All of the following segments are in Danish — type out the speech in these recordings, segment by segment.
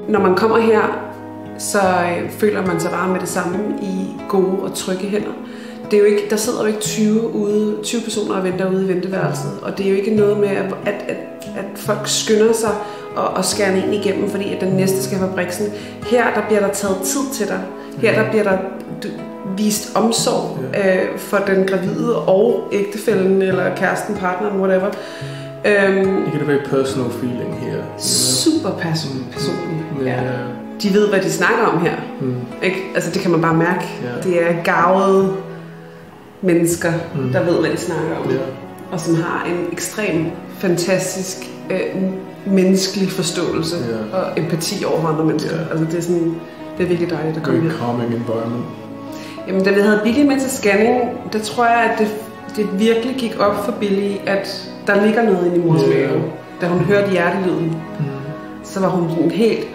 når man kommer her, så føler man sig bare med det samme i gode og trygge hænder. Det er jo ikke, der sidder jo ikke 20 personer og venter ude i venteværelset, og det er jo ikke noget med, at folk skynder sig og skærer en igennem, fordi at den næste skal have briksen. Her der bliver der taget tid til dig. Her der bliver der vist omsorg for den gravide og ægtefællen eller kæresten, partneren, whatever. You get a very personal feeling here. Super personligt. Ja. De ved, hvad de snakker om her. Ikke? Altså, det kan man bare mærke. Det er garvede mennesker, der ved, hvad de snakker om. Og som har en ekstrem, fantastisk, menneskelig forståelse og empati over andre mennesker. Altså, det er sådan, det er virkelig dejligt at komme her. Very calming environment. Jamen, da vi havde Billy med til scanning, der tror jeg, at det virkelig gik op for Billy, at der ligger noget inde i mors mave. Da hun hørte hjertelyden, så var hun sådan helt...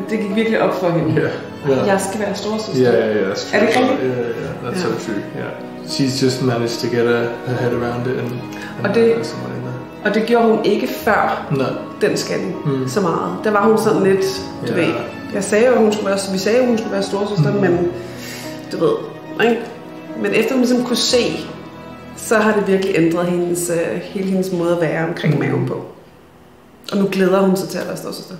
Det gik virkelig op for hende. Jeg skal være storesøster. Yeah, that's true. Er det rigtigt? Yeah, that's so true. Yeah. She's just managed to get her head around it og det gjorde hun ikke før den scanning så meget. Der var hun sådan lidt, du ved. Vi sagde jo, at hun skulle være storesøster, men du ved, ikke? Men efter hun ligesom kunne se, så har det virkelig ændret hele hendes måde at være omkring maven på. Og nu glæder hun sig til at være storesøster.